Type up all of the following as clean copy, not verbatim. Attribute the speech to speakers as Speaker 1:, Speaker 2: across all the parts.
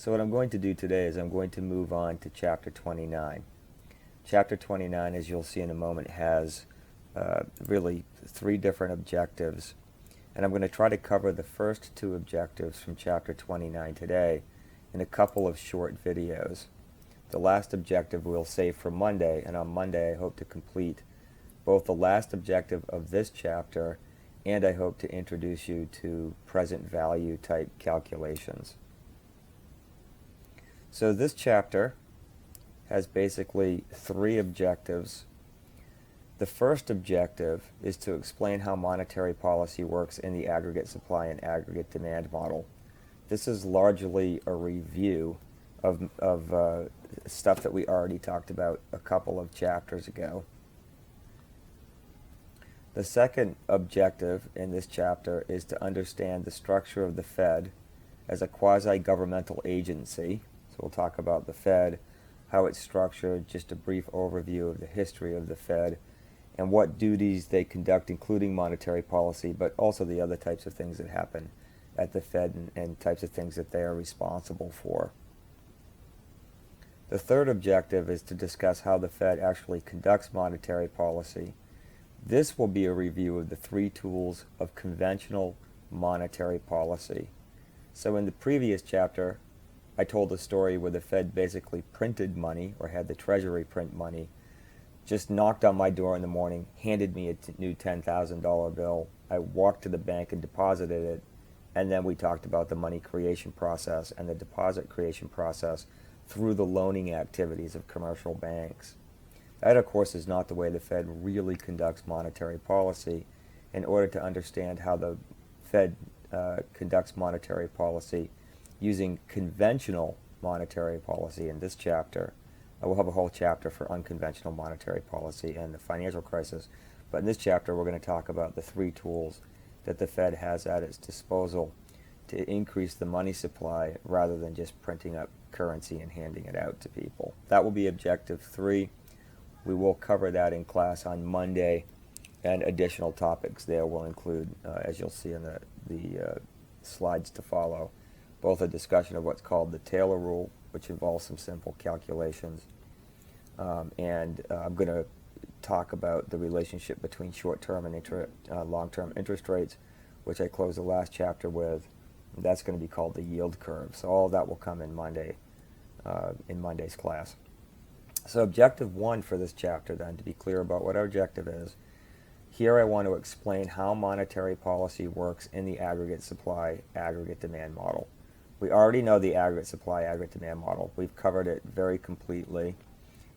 Speaker 1: So what I'm going to do today is I'm going to move on to Chapter 29. Chapter 29, as you'll see in a moment, has really three different objectives, and I'm going to try to cover the first two objectives from Chapter 29 today in a couple of short videos. The last objective we'll save for Monday, and on Monday I hope to complete both the last objective of this chapter and I hope to introduce you to present value type calculations. So this chapter has basically three objectives. The first objective is to explain how monetary policy works in the aggregate supply and aggregate demand model. This is largely a review of stuff that we already talked about a couple of chapters ago. The second objective in this chapter is to understand the structure of the Fed as a quasi-governmental agency. So we'll talk about the Fed, how it's structured, just a brief overview of the history of the Fed, and what duties they conduct, including monetary policy, but also the other types of things that happen at the Fed and types of things that they are responsible for. The third objective is to discuss how the Fed actually conducts monetary policy. This will be a review of the three tools of conventional monetary policy. So in the previous chapter, I told a story where the Fed basically printed money, or had the Treasury print money, just knocked on my door in the morning, handed me a new $10,000 bill. I walked to the bank and deposited it, and then we talked about the money creation process and the deposit creation process through the loaning activities of commercial banks. That, of course, is not the way the Fed really conducts monetary policy. In order to understand how the Fed conducts monetary policy using conventional monetary policy in this chapter, we'll have a whole chapter for unconventional monetary policy and the financial crisis. But in this chapter, we're going to talk about the three tools that the Fed has at its disposal to increase the money supply rather than just printing up currency and handing it out to people. That will be objective 3. We will cover that in class on Monday, and additional topics there will include, as you'll see in the slides to follow, both a discussion of what's called the Taylor rule, which involves some simple calculations, and I'm going to talk about the relationship between short-term and long-term interest rates, which I closed the last chapter with. That's going to be called the yield curve. So all of that will come in Monday, in Monday's class. So objective 1 for this chapter, then, to be clear about what our objective is, here I want to explain how monetary policy works in the aggregate supply, aggregate demand model. We already know the aggregate supply, aggregate demand model. We've covered it very completely,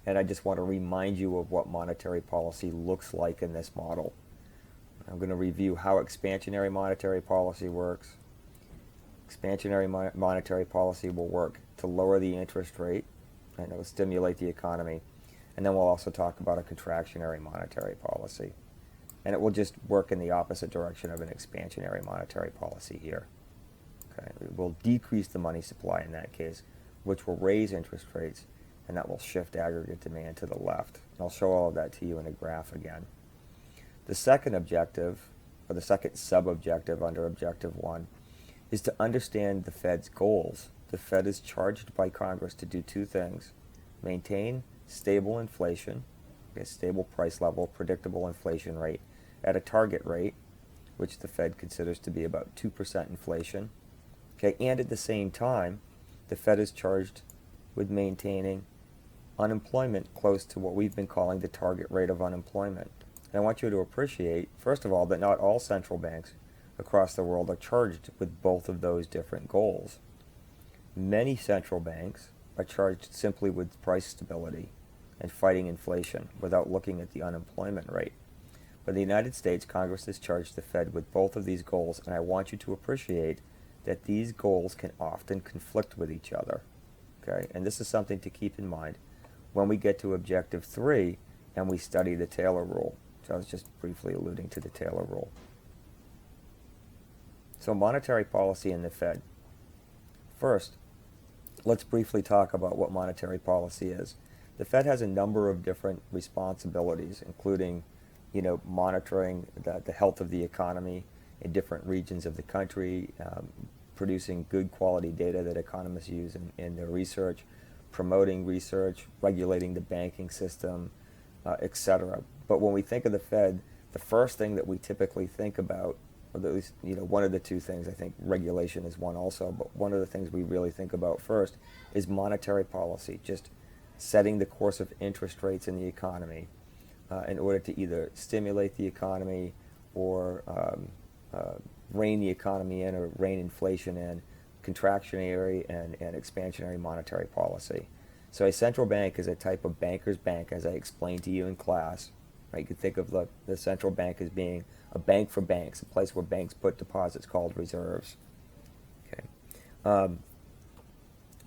Speaker 1: and I just want to remind you of what monetary policy looks like in this model. I'm going to review how expansionary monetary policy works. Expansionary monetary policy will work to lower the interest rate, and it will stimulate the economy. And then we'll also talk about a contractionary monetary policy. And it will just work in the opposite direction of an expansionary monetary policy here. Okay. It will decrease the money supply in that case, which will raise interest rates, and that will shift aggregate demand to the left. And I'll show all of that to you in a graph again. The second objective, or the second sub-objective under objective 1, is to understand the Fed's goals. The Fed is charged by Congress to do two things: maintain stable inflation, a stable price level, predictable inflation rate at a target rate, which the Fed considers to be about 2% inflation. Okay, and at the same time, the Fed is charged with maintaining unemployment close to what we've been calling the target rate of unemployment. And I want you to appreciate, first of all, that not all central banks across the world are charged with both of those different goals. Many central banks are charged simply with price stability and fighting inflation without looking at the unemployment rate. But in the United States, Congress has charged the Fed with both of these goals, and I want you to appreciate that these goals can often conflict with each other. Okay? And this is something to keep in mind when we get to objective 3 and we study the Taylor rule. So I was just briefly alluding to the Taylor rule. So monetary policy in the Fed. First, let's briefly talk about what monetary policy is. The Fed has a number of different responsibilities, including, monitoring the health of the economy in different regions of the country, producing good quality data that economists use in their research, promoting research, regulating the banking system, etc. But when we think of the Fed, the first thing that we typically think about, or at least one of the two things, I think regulation is one also, but one of the things we really think about first is monetary policy, just setting the course of interest rates in the economy in order to either stimulate the economy or rein the economy in or rein inflation in, contractionary and expansionary monetary policy. So a central bank is a type of banker's bank, as I explained to you in class. Right? You can think of the central bank as being a bank for banks, a place where banks put deposits called reserves. Okay.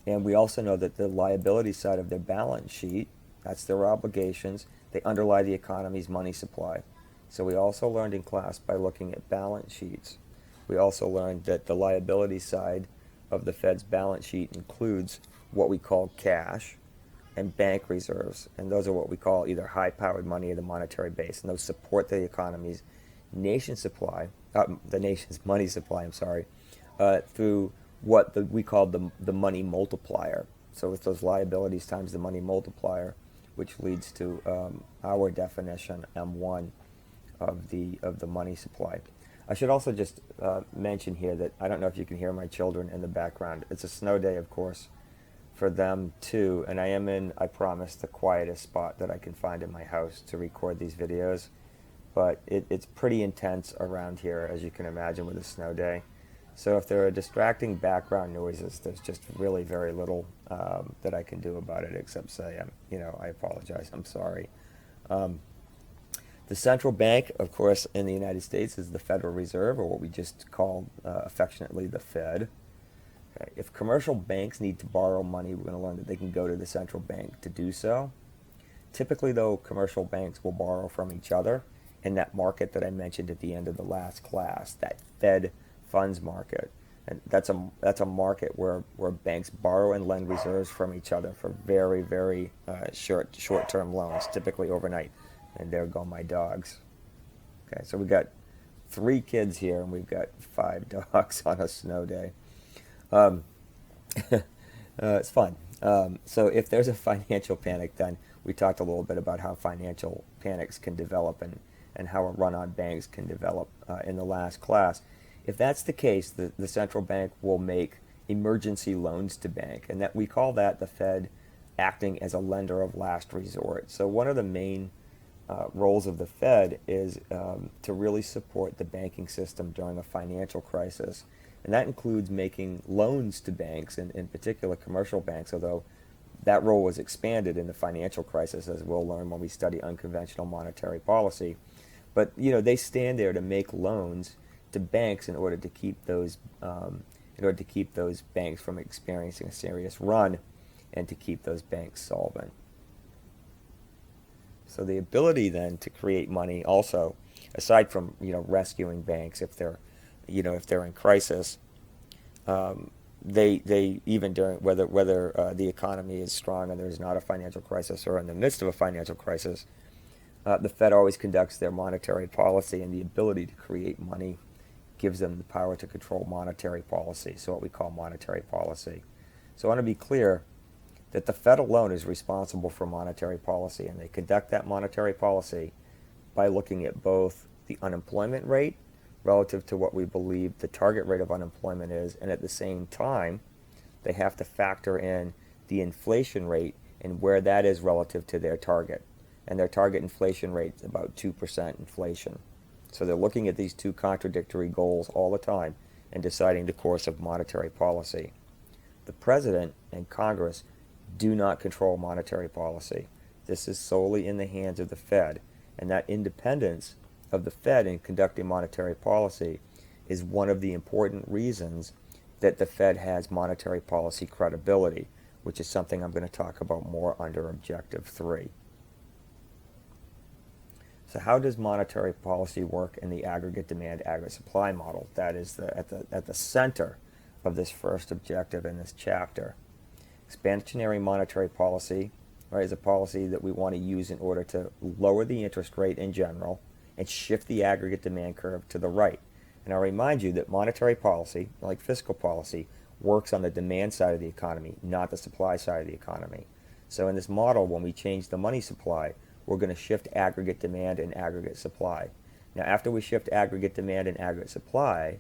Speaker 1: And we also know that the liability side of their balance sheet, that's their obligations, they underlie the economy's money supply. So we also learned in class by looking at balance sheets. We also learned that the liability side of the Fed's balance sheet includes what we call cash and bank reserves. And those are what we call either high-powered money or the monetary base. And those support the economy's nation supply, the nation's money supply, through what we call the money multiplier. So it's those liabilities times the money multiplier, which leads to our definition, M1, of the money supply. I should also just mention here that I don't know if you can hear my children in the background. It's a snow day, of course, for them too, and I am in, I promise, the quietest spot that I can find in my house to record these videos. But it's pretty intense around here, as you can imagine, with a snow day. So if there are distracting background noises, there's just really very little that I can do about it, except say, I apologize, I'm sorry. The central bank, of course, in the United States is the Federal Reserve, or what we just call affectionately the Fed. Okay. If commercial banks need to borrow money, we're going to learn that they can go to the central bank to do so. Typically, though, commercial banks will borrow from each other in that market that I mentioned at the end of the last class, that Fed funds market. And that's a market where banks borrow and lend reserves from each other for very, very short-term loans, typically overnight. And there go my dogs. Okay, so we've got 3 kids here, and we've got 5 dogs on a snow day. It's fun. So if there's a financial panic, then we talked a little bit about how financial panics can develop and how a run on banks can develop in the last class. If that's the case, the central bank will make emergency loans to bank, and that we call that the Fed acting as a lender of last resort. So one of the main roles of the Fed is to really support the banking system during a financial crisis. And that includes making loans to banks, and in particular commercial banks, although that role was expanded in the financial crisis, as we'll learn when we study unconventional monetary policy. But they stand there to make loans to banks in order to keep those banks from experiencing a serious run, and to keep those banks solvent. So the ability then to create money also, aside from rescuing banks if they're in crisis, they even during whether the economy is strong and there's not a financial crisis, or in the midst of a financial crisis, the Fed always conducts their monetary policy, and the ability to create money gives them the power to control monetary policy, so what we call monetary policy. So I want to be clear that the Fed alone is responsible for monetary policy, and they conduct that monetary policy by looking at both the unemployment rate relative to what we believe the target rate of unemployment is, and at the same time, they have to factor in the inflation rate and where that is relative to their target. And their target inflation rate is about 2% inflation. So they're looking at these two contradictory goals all the time and deciding the course of monetary policy. The President and Congress do not control monetary policy. This is solely in the hands of the Fed, and that independence of the Fed in conducting monetary policy is one of the important reasons that the Fed has monetary policy credibility, which is something I'm going to talk about more under Objective 3. So how does monetary policy work in the aggregate demand, aggregate supply model? That is at the center of this first objective in this chapter. Expansionary monetary policy, right, is a policy that we want to use in order to lower the interest rate in general and shift the aggregate demand curve to the right. And I'll remind you that monetary policy, like fiscal policy, works on the demand side of the economy, not the supply side of the economy. So in this model, when we change the money supply, we're going to shift aggregate demand and aggregate supply. Now, after we shift aggregate demand and aggregate supply,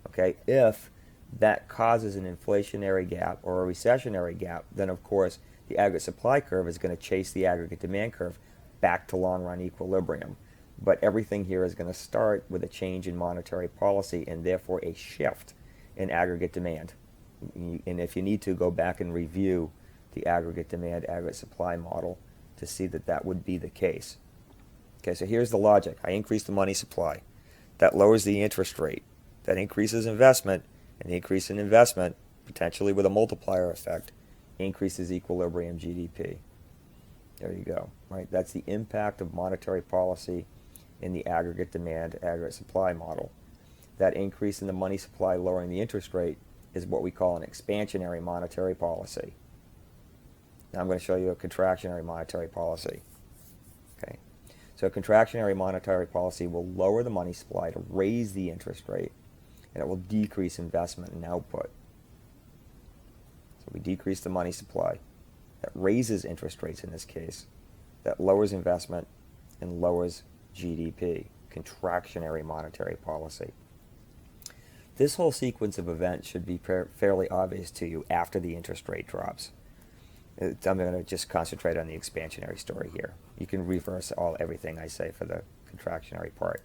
Speaker 1: okay, if that causes an inflationary gap or a recessionary gap, then of course the aggregate supply curve is going to chase the aggregate demand curve back to long-run equilibrium. But everything here is going to start with a change in monetary policy and therefore a shift in aggregate demand. And if you need to, go back and review the aggregate demand, aggregate supply model to see that that would be the case. Okay, so here's the logic. I increase the money supply. That lowers the interest rate. That increases investment, and the increase in investment, potentially with a multiplier effect, increases equilibrium GDP. There you go, right? That's the impact of monetary policy in the aggregate demand, aggregate supply model. That increase in the money supply lowering the interest rate is what we call an expansionary monetary policy. Now I'm going to show you a contractionary monetary policy. Okay, so a contractionary monetary policy will lower the money supply to raise the interest rate, and it will decrease investment and output. So we decrease the money supply. That raises interest rates in this case. That lowers investment and lowers GDP. Contractionary monetary policy. This whole sequence of events should be fairly obvious to you after the interest rate drops. I'm going to just concentrate on the expansionary story here. You can reverse everything I say for the contractionary part.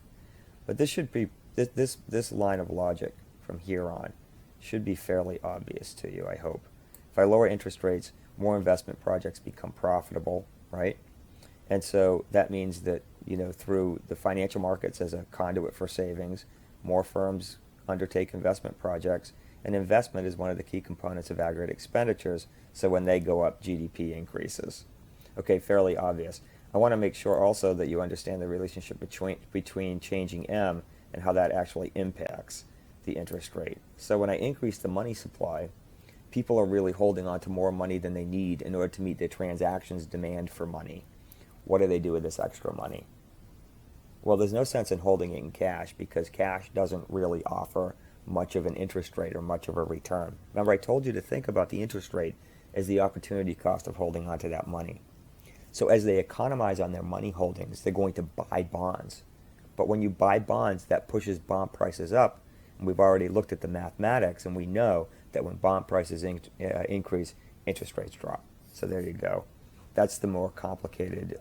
Speaker 1: But this should be this line of logic from here on should be fairly obvious to you, I hope. If I lower interest rates, more investment projects become profitable, right? And so that means that, through the financial markets as a conduit for savings, more firms undertake investment projects, and investment is one of the key components of aggregate expenditures, so when they go up, GDP increases. Okay, fairly obvious. I want to make sure also that you understand the relationship between changing M and how that actually impacts the interest rate. So when I increase the money supply, people are really holding on to more money than they need in order to meet their transactions demand for money. What do they do with this extra money? Well, there's no sense in holding it in cash because cash doesn't really offer much of an interest rate or much of a return. Remember, I told you to think about the interest rate as the opportunity cost of holding on to that money. So as they economize on their money holdings, they're going to buy bonds. But when you buy bonds, that pushes bond prices up. And we've already looked at the mathematics, and we know that when bond prices increase, interest rates drop. So there you go. That's the more complicated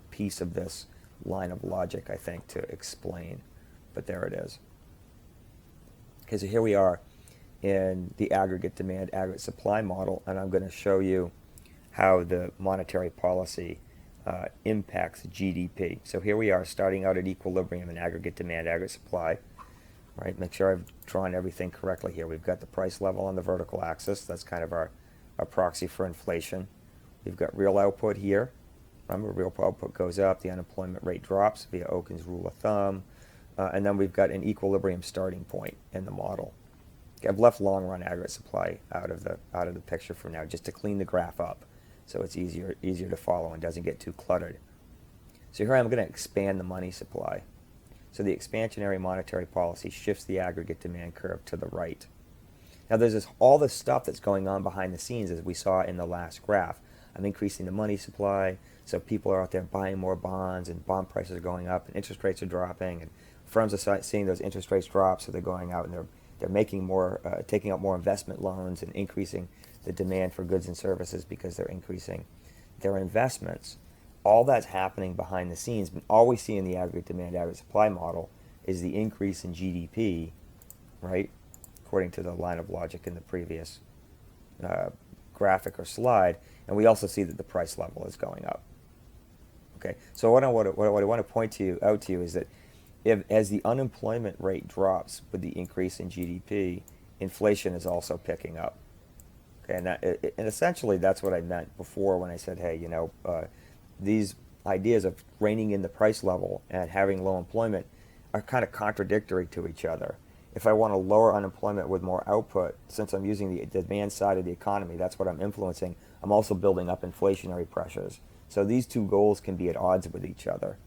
Speaker 1: piece of this line of logic, I think, to explain. But there it is. Okay, so here we are in the aggregate demand, aggregate supply model, and I'm going to show you how the monetary policy impacts GDP. So here we are starting out at equilibrium in aggregate demand, aggregate supply. Right, make sure I've drawn everything correctly here. We've got the price level on the vertical axis. That's kind of our proxy for inflation. We've got real output here. Remember, real output goes up, the unemployment rate drops via Okun's rule of thumb. And then we've got an equilibrium starting point in the model. Okay, I've left long-run aggregate supply out of the picture for now, just to clean the graph up, so it's easier to follow and doesn't get too cluttered. So here I'm going to expand the money supply. So the expansionary monetary policy shifts the aggregate demand curve to the right. Now there's all this stuff that's going on behind the scenes, as we saw in the last graph. I'm increasing the money supply, so people are out there buying more bonds, and bond prices are going up, and interest rates are dropping, and firms are seeing those interest rates drop, so they're going out and they're making more, taking out more investment loans and increasing the demand for goods and services because they're increasing their investments. All that's happening behind the scenes, but all we see in the aggregate demand, aggregate supply model is the increase in GDP, right, according to the line of logic in the previous graphic or slide, and we also see that the price level is going up. Okay, so what I want to point out to you is that as the unemployment rate drops with the increase in GDP, inflation is also picking up. Okay, and essentially that's what I meant before when I said, hey, these ideas of reining in the price level and having low employment are kind of contradictory to each other. If I want to lower unemployment with more output, since I'm using the demand side of the economy, that's what I'm influencing, I'm also building up inflationary pressures. So these two goals can be at odds with each other.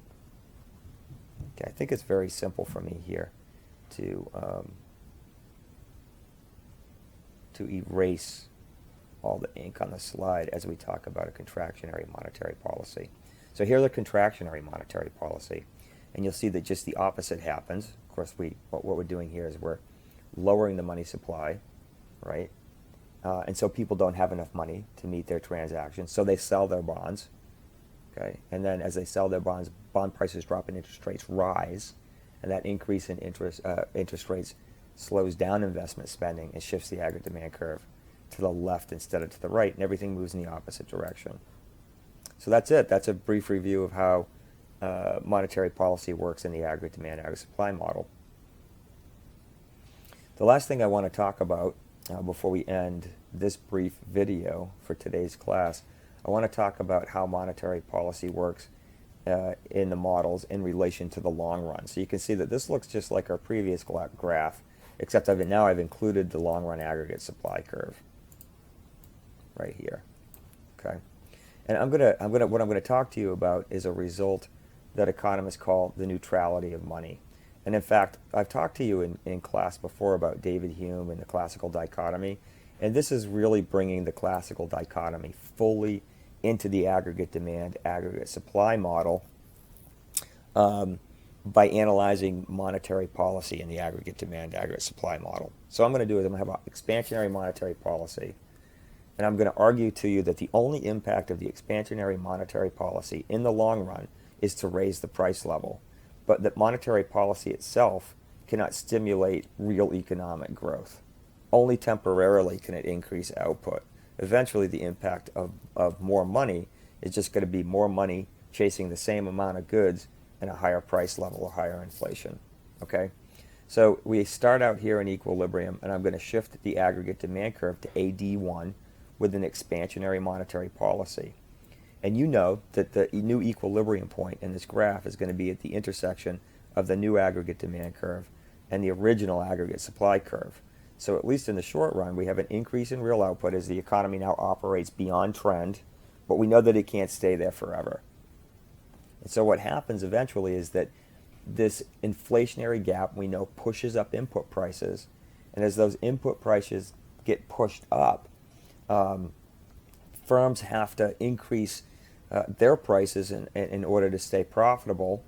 Speaker 1: Okay, I think it's very simple for me here. to erase all the ink on the slide as we talk about a contractionary monetary policy. So here's a contractionary monetary policy, and you'll see that just the opposite happens. Of course, what we're doing here is we're lowering the money supply, right? And so people don't have enough money to meet their transactions, so they sell their bonds, okay? And then as they sell their bonds, bond prices drop and interest rates rise, and that increase in interest rates slows down investment spending and shifts the aggregate demand curve to the left instead of to the right, and everything moves in the opposite direction. So that's it. That's a brief review of how monetary policy works in the aggregate demand, aggregate supply model. The last thing I want to talk about before we end this brief video for today's class, I want to talk about how monetary policy works in the models in relation to the long run. So you can see that this looks just like our previous graph, except now I've included the long run aggregate supply curve right here. Okay, and what I'm gonna talk to you about is a result that economists call the neutrality of money. And in fact, I've talked to you in class before about David Hume and the classical dichotomy, and this is really bringing the classical dichotomy fully into the aggregate demand, aggregate supply model by analyzing monetary policy in the aggregate demand, aggregate supply model. So what I'm going to do is I'm going to have an expansionary monetary policy, and I'm going to argue to you that the only impact of the expansionary monetary policy in the long run is to raise the price level, but that monetary policy itself cannot stimulate real economic growth. Only temporarily can it increase output. Eventually the impact of more money is just going to be more money chasing the same amount of goods and a higher price level or higher inflation. Okay, so we start out here in equilibrium, and I'm going to shift the aggregate demand curve to AD1 with an expansionary monetary policy. And you know that the new equilibrium point in this graph is going to be at the intersection of the new aggregate demand curve and the original aggregate supply curve. So at least in the short run, we have an increase in real output as the economy now operates beyond trend, but we know that it can't stay there forever. And so what happens eventually is that this inflationary gap, we know, pushes up input prices, and as those input prices get pushed up, firms have to increase their prices in order to stay profitable,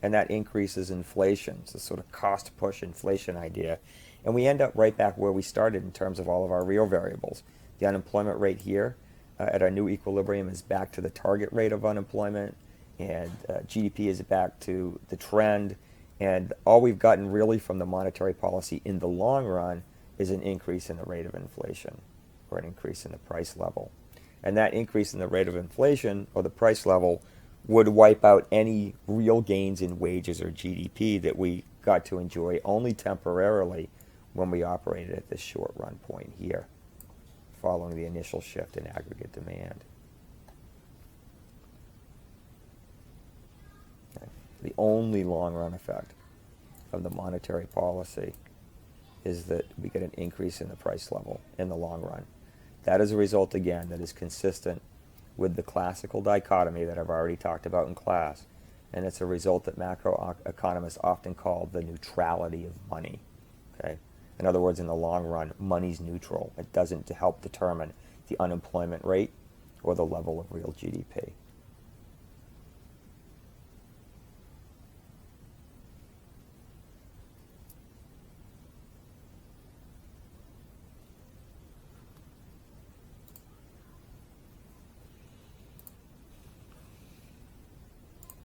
Speaker 1: and that increases inflation. It's a sort of cost push inflation idea. And we end up right back where we started in terms of all of our real variables. The unemployment rate here at our new equilibrium is back to the target rate of unemployment, and GDP is back to the trend, and all we've gotten really from the monetary policy in the long run is an increase in the rate of inflation, or an increase in the price level. And that increase in the rate of inflation or the price level would wipe out any real gains in wages or GDP that we got to enjoy only temporarily when we operated at this short run point here, following the initial shift in aggregate demand. Okay. The only long run effect of the monetary policy is that we get an increase in the price level in the long run. That is a result, again, that is consistent with the classical dichotomy that I've already talked about in class, and it's a result that macroeconomists often call the neutrality of money. Okay? In other words, in the long run, money's neutral. It doesn't help determine the unemployment rate or the level of real GDP.